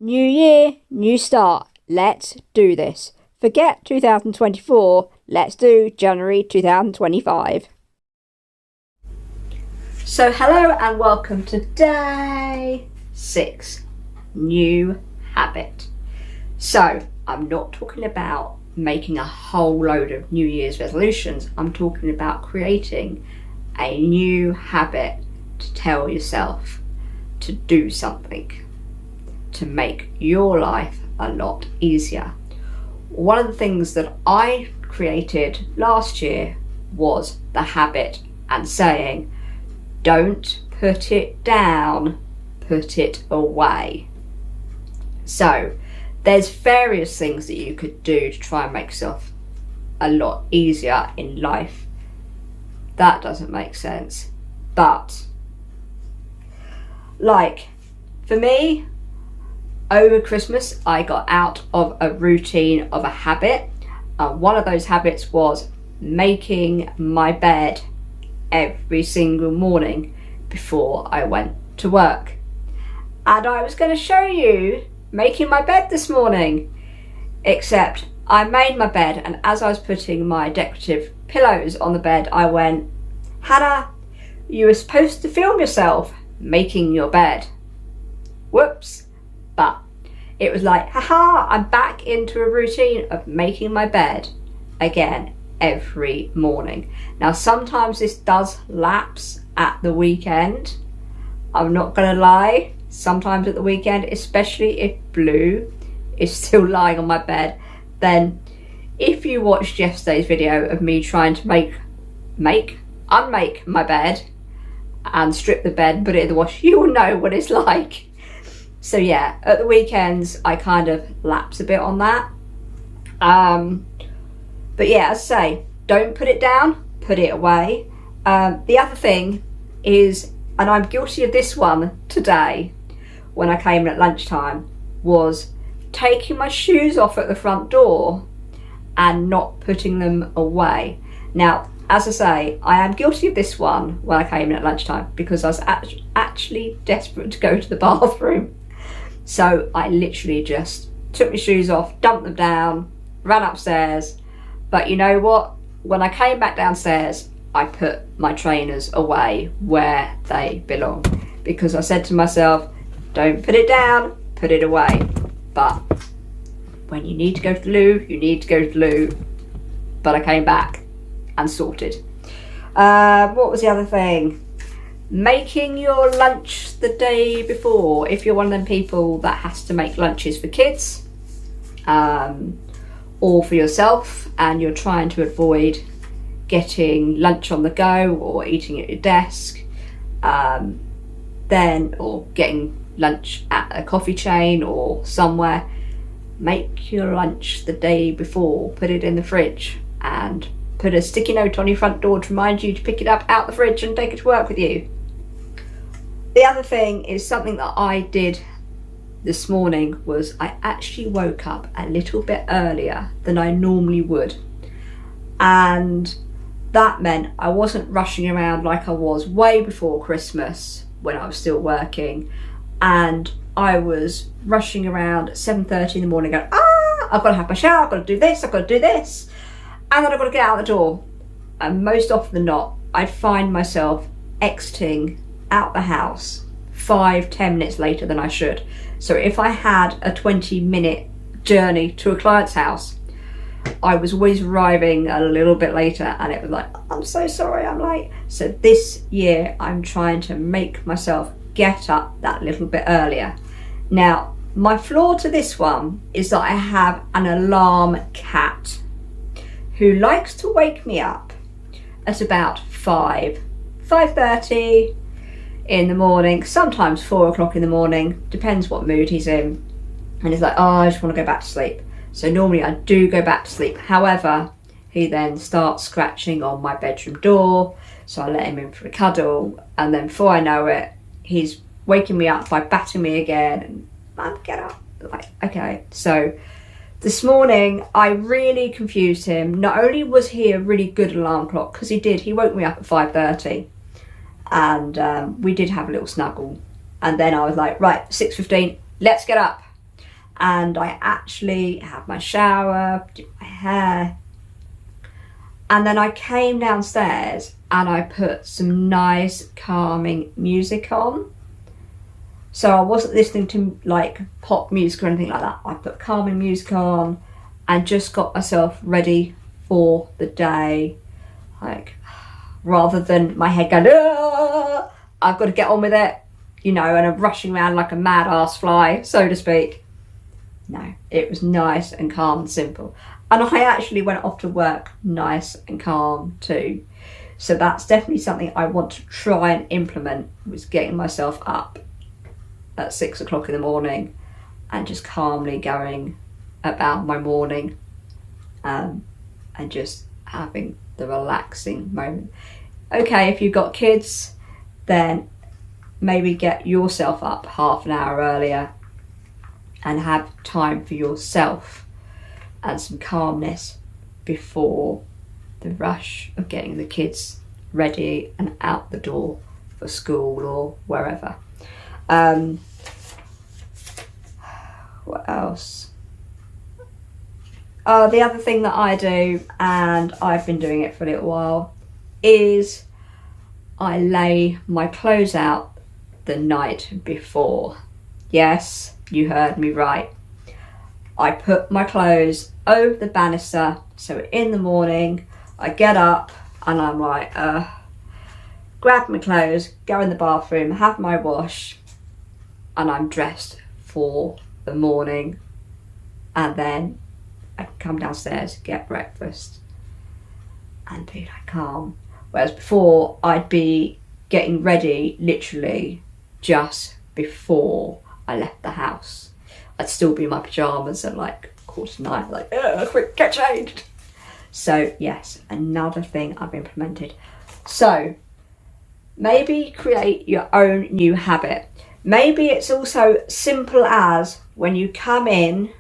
New year, new start. Let's do this. Forget 2024. Let's do January 2025. So hello and welcome to day 6. New habit. So I'm not talking about making a whole load of New Year's resolutions. I'm talking about creating a new habit to tell yourself to do something to make your life a lot easier. One of the things that I created last year was the habit and saying, don't put it down, put it away. So there's various things that you could do to try and make yourself a lot easier in life. That doesn't make sense. But like for me, over Christmas, I got out of a routine of a habit. One of those habits was making my bed every single morning before I went to work. And I was going to show you making my bed this morning, except I made my bed, and as I was putting my decorative pillows on the bed, I went, Hannah, you were supposed to film yourself making your bed. Whoops. But it was like, haha, I'm back into a routine of making my bed again every morning. Now, sometimes this does lapse at the weekend. I'm not going to lie. Sometimes at the weekend, especially if Blue is still lying on my bed, then if you watched yesterday's video of me trying to unmake my bed and strip the bed and put it in the wash, you will know what it's like. So yeah, at the weekends, I kind of lapse a bit on that. But yeah, as I say, don't put it down, put it away. The other thing is, and I'm guilty of this one today, when I came in at lunchtime, was taking my shoes off at the front door and not putting them away. Now, as I say, I am guilty of this one when I came in at lunchtime because I was actually desperate to go to the bathroom. So I literally just took my shoes off, dumped them down, ran upstairs. But you know what? When I came back downstairs, I put my trainers away where they belong. Because I said to myself, don't put it down, put it away. But when you need to go to the loo, you need to go to the loo. But I came back and sorted. What was the other thing? Making your lunch the day before. If you're one of them people that has to make lunches for kids or for yourself, and you're trying to avoid getting lunch on the go or eating at your desk, or getting lunch at a coffee chain or somewhere, make your lunch the day before. Put it in the fridge and put a sticky note on your front door to remind you to pick it up out the fridge and take it to work with you. The other thing is something that I did this morning was I actually woke up a little bit earlier than I normally would. And that meant I wasn't rushing around like I was way before Christmas when I was still working. And I was rushing around at 7:30 in the morning going, I've got to have my shower, I've got to do this, I've got to do this. And then I've got to get out the door. And most often than not, I'd find myself exiting out the house 5-10 minutes later than I should. So if I had a 20-minute journey to a client's house, I was always arriving a little bit later, and it was like, I'm so sorry, I'm late. So this year I'm trying to make myself get up that little bit earlier. Now, my flaw to this one is that I have an alarm cat who likes to wake me up at about 5:30 in the morning, sometimes 4 o'clock in the morning, depends what mood he's in. And he's like, I just want to go back to sleep. So normally I do go back to sleep. However, he then starts scratching on my bedroom door. So I let him in for a cuddle. And then before I know it, he's waking me up by batting me again. And Mum, get up. Like, okay. So this morning, I really confused him. Not only was he a really good alarm clock, because he woke me up at 5:30. And we did have a little snuggle. And then I was like, right, 6:15, let's get up. and I actually had my shower, did my hair, and then I came downstairs and I put some nice calming music on. So I wasn't listening to like pop music or anything like that. I put calming music on and just got myself ready for the day. Like, rather than my head going, "Ah, I've got to get on with it," and I'm rushing around like a mad ass fly, so to speak. No, it was nice and calm and simple. And I actually went off to work nice and calm too. So that's definitely something I want to try and implement, was getting myself up at 6 o'clock in the morning and just calmly going about my morning, and just having the relaxing moment. Okay, if you've got kids, then maybe get yourself up half an hour earlier and have time for yourself and some calmness before the rush of getting the kids ready and out the door for school or wherever. What else? The other thing that I do, and I've been doing it for a little while, is I lay my clothes out the night before. Yes, you heard me right. I put my clothes over the banister, so in the morning I get up and I'm like, grab my clothes, go in the bathroom, have my wash, and I'm dressed for the morning, and then I can come downstairs, get breakfast, and be like calm. Whereas before, I'd be getting ready literally just before I left the house. I'd still be in my pyjamas at like 9:15, like, quick, get changed. So yes, another thing I've implemented. So maybe create your own new habit. Maybe it's also simple as, when you come in,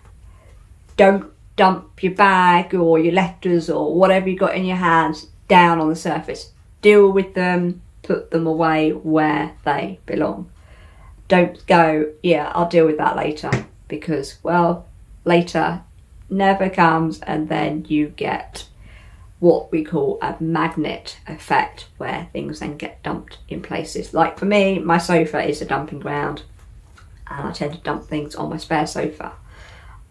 don't dump your bag or your letters or whatever you got in your hands down on the surface. Deal with them, put them away where they belong. Don't go, yeah, I'll deal with that later, because, well, later never comes, and then you get what we call a magnet effect, where things then get dumped in places. Like for me, my sofa is a dumping ground, and I tend to dump things on my spare sofa,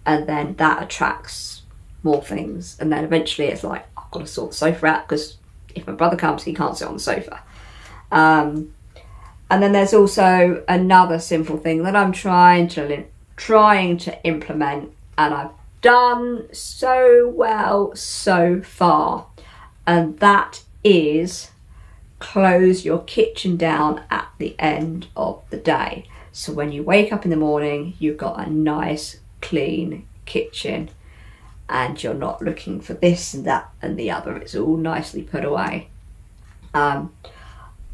and then that attracts more things, and then eventually it's like, I've got to sort the sofa out, because if my brother comes, he can't sit on the sofa. And then there's also another simple thing that I'm trying to implement, and I've done so well so far, and that is close your kitchen down at the end of the day. So when you wake up in the morning, you've got a nice clean kitchen, and you're not looking for this and that and the other. It's all nicely put away.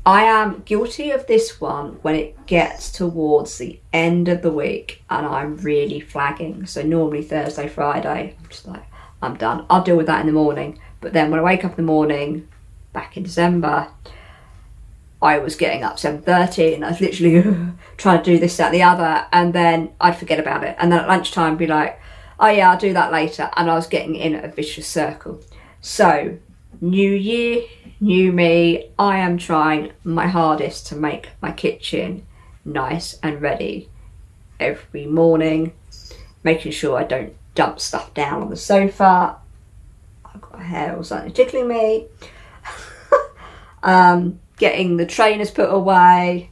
I am guilty of this one when it gets towards the end of the week and I'm really flagging. So normally Thursday, Friday, I'm just like, I'm done. I'll deal with that in the morning. But then when I wake up in the morning, back in December, I was getting up 7:30 and I was literally trying to do this, that, the other, and then I'd forget about it. And then at lunchtime I'd be like, oh yeah, I'll do that later. And I was getting in a vicious circle. So, new year, new me, I am trying my hardest to make my kitchen nice and ready every morning, making sure I don't dump stuff down on the sofa. I've got a hair or something tickling me. Getting the trainers put away,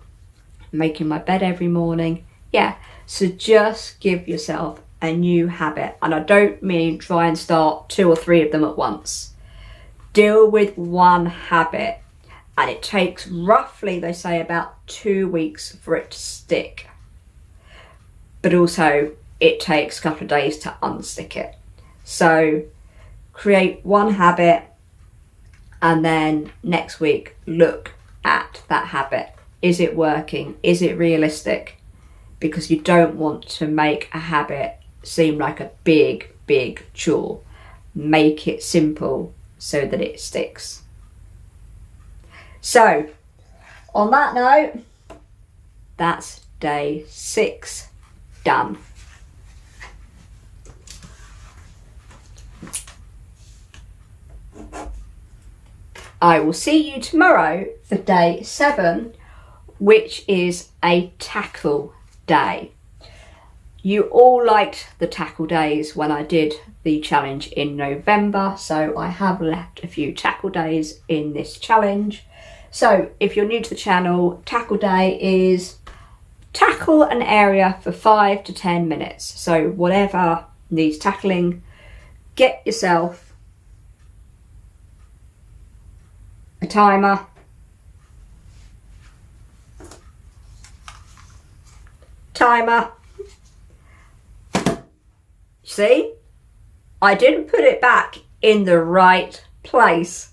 making my bed every morning. Yeah, so just give yourself a new habit. And I don't mean try and start 2 or 3 of them at once. Deal with one habit, and it takes roughly, they say, about 2 weeks for it to stick. But also it takes a couple of days to unstick it. So create one habit, and then next week look at that habit. Is it working? Is it realistic? Because you don't want to make a habit seem like a big chore. Make it simple so that it sticks. So, on that note, that's day 6 done. I will see you tomorrow for day 7, which is a tackle day. You all liked the tackle days when I did the challenge in November, so I have left a few tackle days in this challenge. So if you're new to the channel, tackle day is tackle an area for 5 to 10 minutes. So whatever needs tackling, get yourself a timer, see, I didn't put it back in the right place.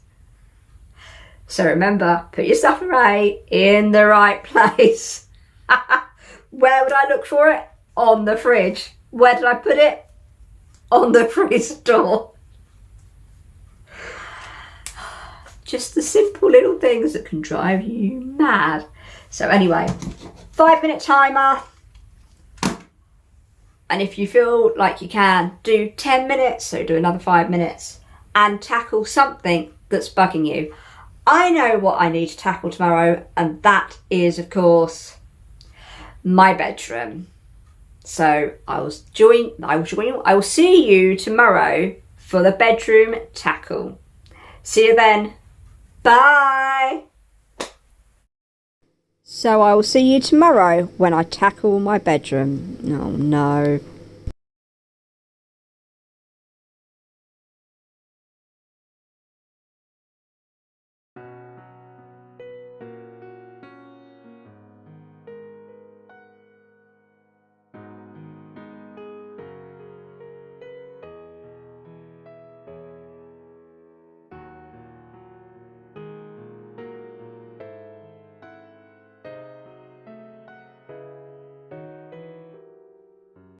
So remember, put your stuff away in the right place. Where would I look for it? On the fridge. Where did I put it? On the freezer door. Just the simple little things that can drive you mad. So anyway, 5-minute timer. And if you feel like you can, do 10 minutes, so do another 5 minutes, and tackle something that's bugging you. I know what I need to tackle tomorrow, and that is, of course, my bedroom. So I will see you tomorrow for the bedroom tackle. See you then. Bye. So I will see you tomorrow when I tackle my bedroom. Oh no.